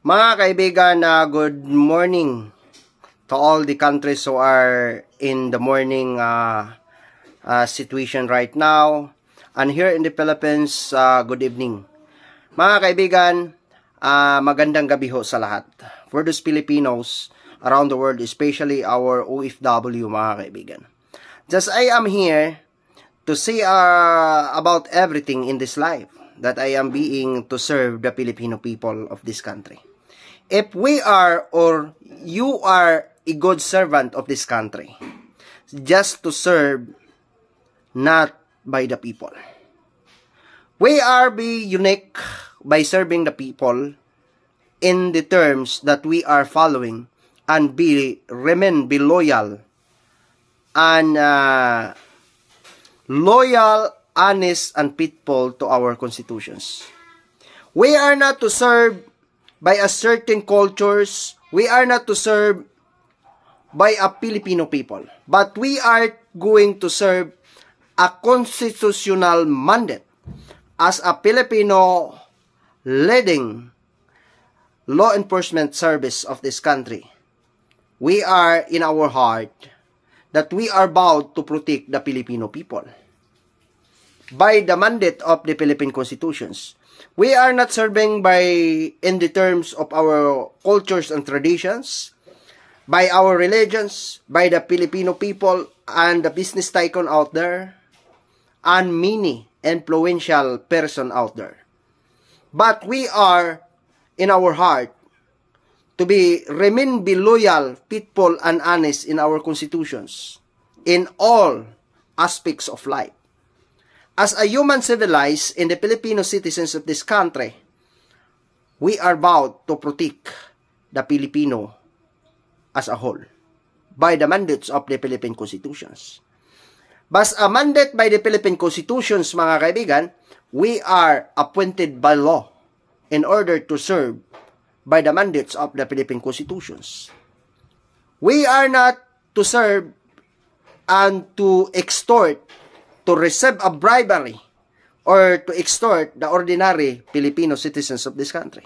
Mga kaibigan, good morning to all the countries who are in the morning situation right now. And here in the Philippines, good evening. Mga kaibigan, magandang gabi ho sa lahat. For those Filipinos around the world, especially our OFW, mga kaibigan. Just I am here to say about everything in this life that I am being to serve the Filipino people of this country. If we are or you are a good servant of this country, just to serve, not by the people. We are be unique by serving the people in the terms that we are following and remain loyal and loyal, honest, and faithful to our constitutions. We are not to serve by a certain cultures. We are not to serve by a Filipino people. But we are going to serve a constitutional mandate as a Filipino leading law enforcement service of this country. We are in our heart that we are bound to protect the Filipino people by the mandate of the Philippine Constitutions. We are not serving by in the terms of our cultures and traditions, by our religions, by the Filipino people and the business tycoon out there, and many influential person out there. But we are in our heart to remain loyal, faithful, and honest in our constitutions in all aspects of life. As a human civilized in the Filipino citizens of this country, we are bound to protect the Filipino as a whole by the mandates of the Philippine Constitutions. But a mandate by the Philippine Constitutions, mga kaibigan, we are appointed by law in order to serve by the mandates of the Philippine Constitutions. We are not to serve and to extort, to receive a bribery, or to extort the ordinary Filipino citizens of this country.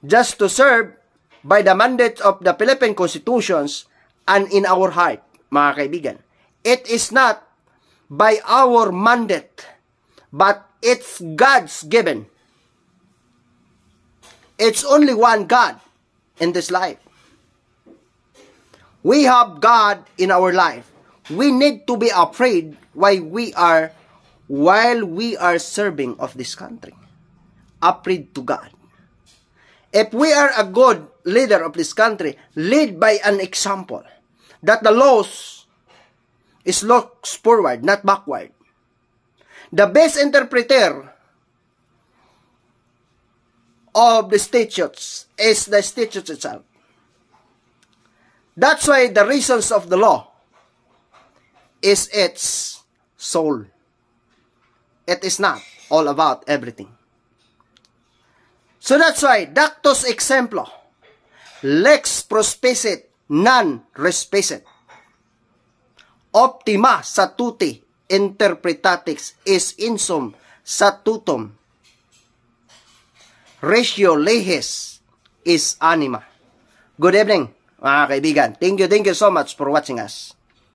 Just to serve by the mandate of the Philippine Constitutions and in our heart, mga kaibigan. It is not by our mandate, but it's God's given. It's only one God in this life. We have God in our life. We need to be afraid while we are serving of this country. Afraid to God. If we are a good leader of this country, lead by an example that the laws is looks forward, not backward. The best interpreter of the statutes is the statutes itself. That's why the reasons of the law is its soul. It is not all about everything. So that's why, dactus exemplo, lex prospicit, non respicit. Optima statuti interpretatis is insum statutum. Ratio leges is anima. Good evening, mga kaibigan. Thank you so much for watching us.